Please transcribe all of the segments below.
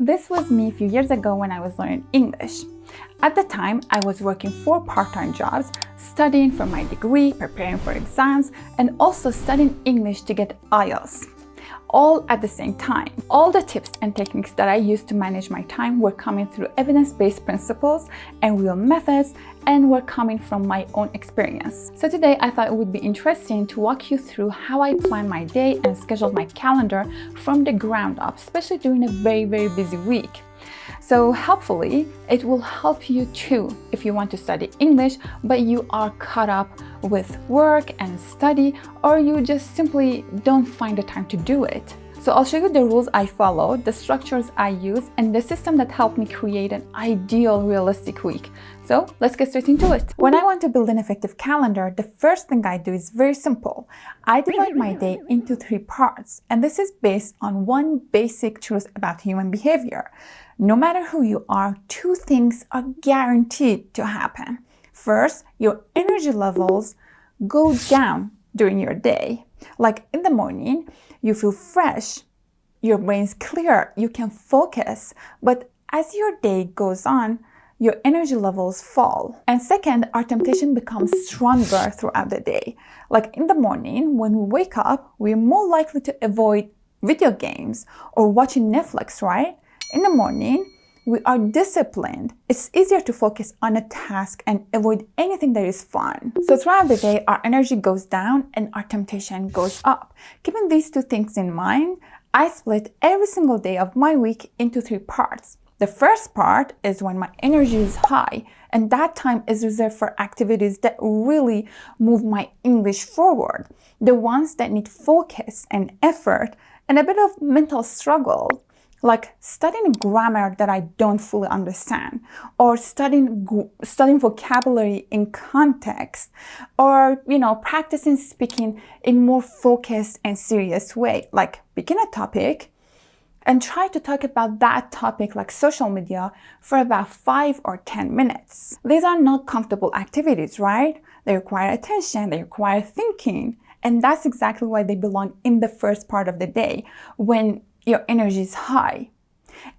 This was me a few years ago when I was learning English. At the time, I was working 4 part-time jobs, studying for my degree, preparing for exams, and also studying English to get IELTS. All at the same time. All the tips and techniques that I used to manage my time were coming through evidence-based principles and real methods, and were coming from my own experience. So today I thought it would be interesting to walk you through how I plan my day and schedule my calendar from the ground up, especially during a very busy week. So hopefully it will help you too if you want to study English, but you are caught up with work and study, or you just simply don't find the time to do it. So I'll show you the rules I follow, the structures I use, and the system that helped me create an ideal, realistic week. So let's get straight into it. When I want to build an effective calendar, the first thing I do is very simple. I divide my day into 3 parts, and this is based on one basic truth about human behavior. No matter who you are, 2 things are guaranteed to happen. First, your energy levels go down during your day. Like in the morning, you feel fresh, your brain's clear, you can focus. But as your day goes on, your energy levels fall. And second, our temptation becomes stronger throughout the day. Like in the morning, when we wake up, we're more likely to avoid video games or watching Netflix, right? In the morning, we are disciplined. It's easier to focus on a task and avoid anything that is fun. So throughout the day, our energy goes down and our temptation goes up. Keeping these 2 things in mind, I split every single day of my week into 3 parts. The first part is when my energy is high, and that time is reserved for activities that really move my English forward. The ones that need focus and effort and a bit of mental struggle. Like studying grammar that I don't fully understand, or studying vocabulary in context, or practicing speaking in more focused and serious way. Like begin a topic and try to talk about that topic, like social media, for about 5 or 10 minutes. These are not comfortable activities, right? They require attention, they require thinking, and that's exactly why they belong in the first part of the day, when your energy is high.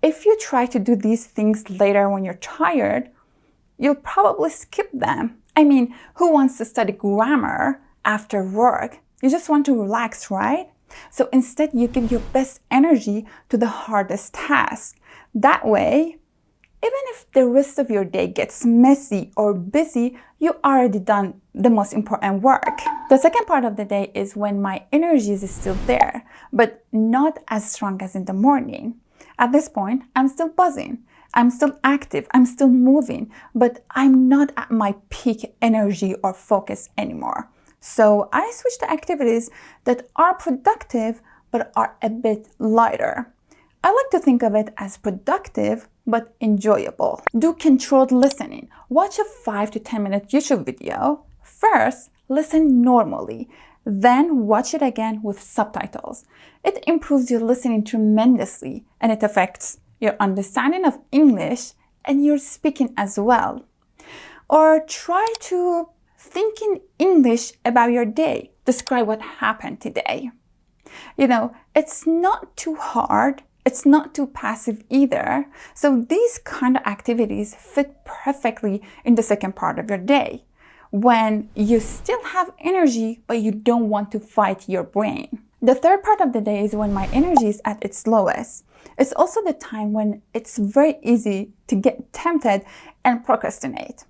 If you try to do these things later when you're tired, you'll probably skip them. I mean, who wants to study grammar after work? You just want to relax, right? So instead, you give your best energy to the hardest task. That way, even if the rest of your day gets messy or busy, you already done the most important work. The second part of the day is when my energy is still there, but not as strong as in the morning. At this point, I'm still buzzing, I'm still active, I'm still moving, but I'm not at my peak energy or focus anymore. So I switch to activities that are productive, but are a bit lighter. I like to think of it as productive, but enjoyable. Do controlled listening. Watch a 5 to 10 minute YouTube video. First, listen normally, then watch it again with subtitles. It improves your listening tremendously, and it affects your understanding of English and your speaking as well. Or try to think in English about your day. Describe what happened today. It's not too hard. It's not too passive either. So these kind of activities fit perfectly in the second part of your day, when you still have energy, but you don't want to fight your brain. The third part of the day is when my energy is at its lowest. It's also the time when it's very easy to get tempted and procrastinate.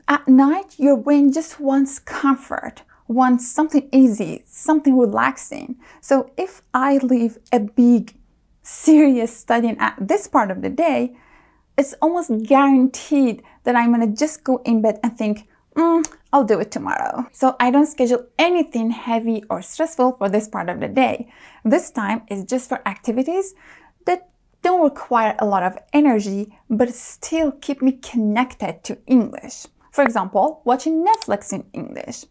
At night, your brain just wants comfort, wants something easy, something relaxing. So if I leave a big, serious studying at this part of the day, it's almost guaranteed that I'm gonna just go in bed and think, I'll do it tomorrow. So I don't schedule anything heavy or stressful for this part of the day. This time is just for activities that don't require a lot of energy, but still keep me connected to English. For example, watching Netflix in English,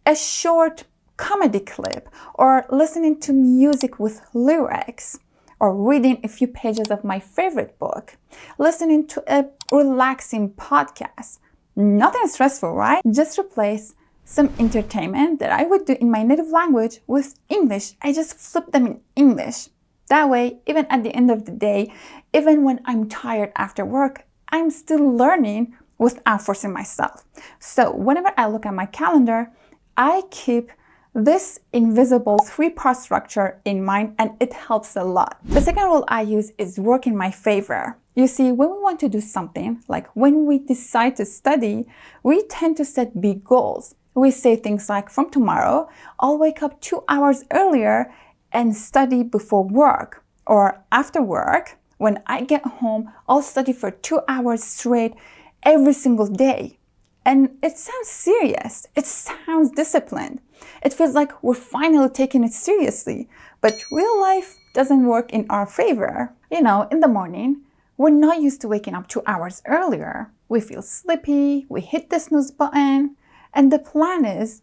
a short comedy clip, or listening to music with lyrics, or reading a few pages of my favorite book, listening to a relaxing podcast. Nothing stressful, right? Just replace some entertainment that I would do in my native language with English. I just flip them in English. That way, even at the end of the day, even when I'm tired after work, I'm still learning without forcing myself. So whenever I look at my calendar, I keep this invisible 3-part structure in mind, and it helps a lot. The second rule I use is work in my favor. You see, when we want to do something, like when we decide to study, we tend to set big goals. We say things like, from tomorrow, I'll wake up 2 hours earlier and study before work. Or after work, when I get home, I'll study for 2 hours straight every single day. And it sounds serious. It sounds disciplined. It feels like we're finally taking it seriously. But real life doesn't work in our favor. You know, in the morning, we're not used to waking up 2 hours earlier. We feel sleepy, we hit the snooze button, and the plan is,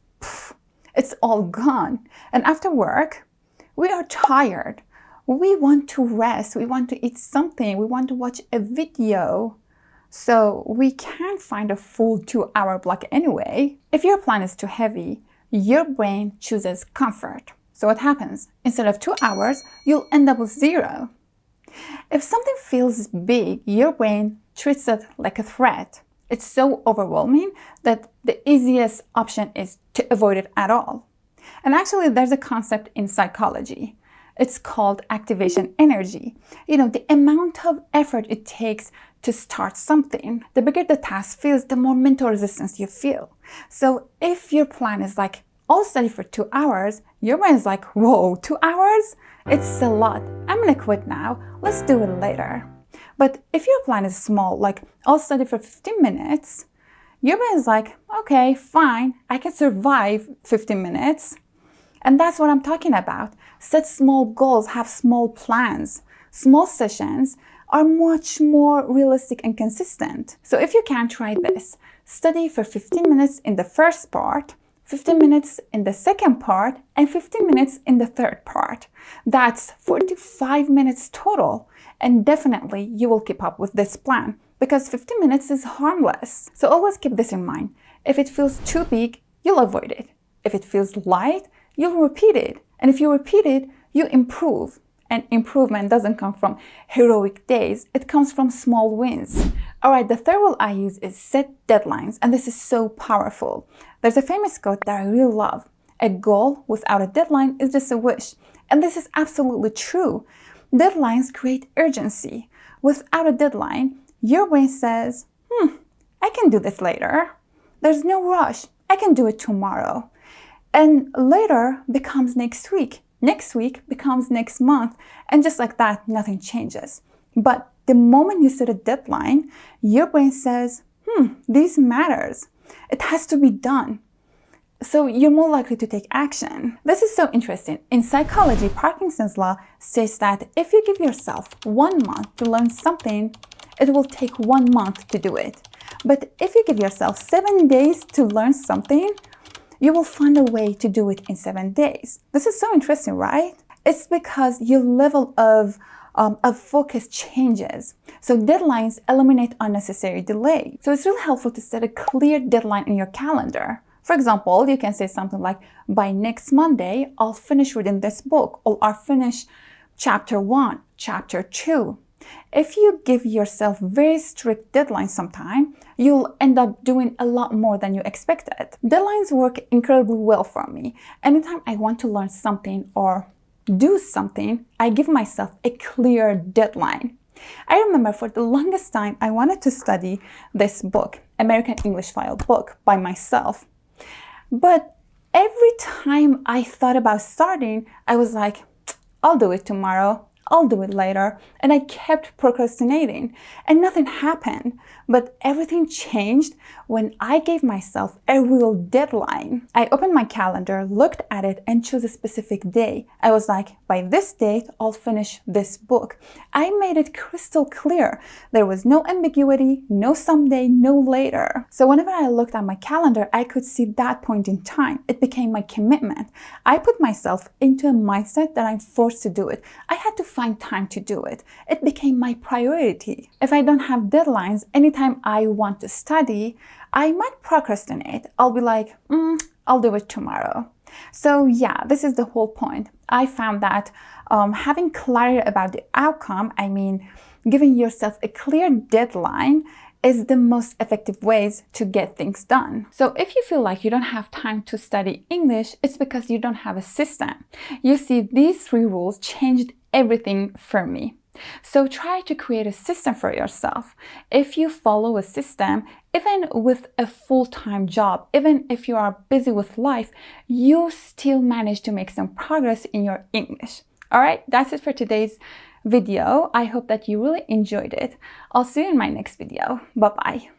it's all gone. And after work, we are tired. We want to rest, we want to eat something, we want to watch a video. So we can't find a full 2-hour block anyway. If your plan is too heavy, your brain chooses comfort. So what happens? Instead of 2 hours, you'll end up with 0. If something feels big, your brain treats it like a threat. It's so overwhelming that the easiest option is to avoid it at all. And actually, there's a concept in psychology. It's called activation energy. You know, the amount of effort it takes to start something, the bigger the task feels, the more mental resistance you feel. So if your plan is like, I'll study for 2 hours, your brain is like, whoa, 2 hours? It's a lot. I'm gonna quit now. Let's do it later. But if your plan is small, like I'll study for 15 minutes, your brain is like, okay, fine, I can survive 15 minutes. And that's what I'm talking about. Set small goals, have small plans. Small sessions are much more realistic and consistent. So if you can, try this. Study for 15 minutes in the first part, 15 minutes in the second part, and 15 minutes in the third part. That's 45 minutes total. And definitely you will keep up with this plan because 15 minutes is harmless. So always keep this in mind. If it feels too big, you'll avoid it. If it feels light, you'll repeat it. And if you repeat it, you improve. And improvement doesn't come from heroic days. It comes from small wins. All right, the third rule I use is set deadlines. And this is so powerful. There's a famous quote that I really love. A goal without a deadline is just a wish. And this is absolutely true. Deadlines create urgency. Without a deadline, your brain says, I can do this later. There's no rush. I can do it tomorrow. And later becomes next week. Next week becomes next month. And just like that, nothing changes. But the moment you set a deadline, your brain says, this matters. It has to be done. So you're more likely to take action. This is so interesting. In psychology, Parkinson's law says that if you give yourself 1 month to learn something, it will take 1 month to do it. But if you give yourself 7 days to learn something, you will find a way to do it in 7 days. This is so interesting, right? It's because your level of focus changes. So deadlines eliminate unnecessary delay. So it's really helpful to set a clear deadline in your calendar. For example, you can say something like, by next Monday, I'll finish reading this book, or I'll finish chapter 1, chapter 2. If you give yourself very strict deadlines sometime, you'll end up doing a lot more than you expected. Deadlines work incredibly well for me. Anytime I want to learn something or do something, I give myself a clear deadline. I remember for the longest time, I wanted to study this book, American English File book, by myself. But every time I thought about starting, I was like, I'll do it tomorrow. I'll do it later. And I kept procrastinating and nothing happened. But everything changed when I gave myself a real deadline. I opened my calendar, looked at it, and chose a specific day. I was like, by this date, I'll finish this book. I made it crystal clear. There was no ambiguity, no someday, no later. So whenever I looked at my calendar, I could see that point in time. It became my commitment. I put myself into a mindset that I'm forced to do it. I had to find time to do it. It became my priority. If I don't have deadlines, anytime I want to study, I might procrastinate. I'll be like, I'll do it tomorrow. So yeah, this is the whole point. I found that having clarity about the outcome, I mean, giving yourself a clear deadline, is the most effective ways to get things done. So if you feel like you don't have time to study English, it's because you don't have a system. You see, these 3 rules changed everything for me. So try to create a system for yourself. If you follow a system, even with a full-time job, even if you are busy with life, you still manage to make some progress in your English. All right, that's it for today's video. I hope that you really enjoyed it. I'll see you in my next video. Bye-bye.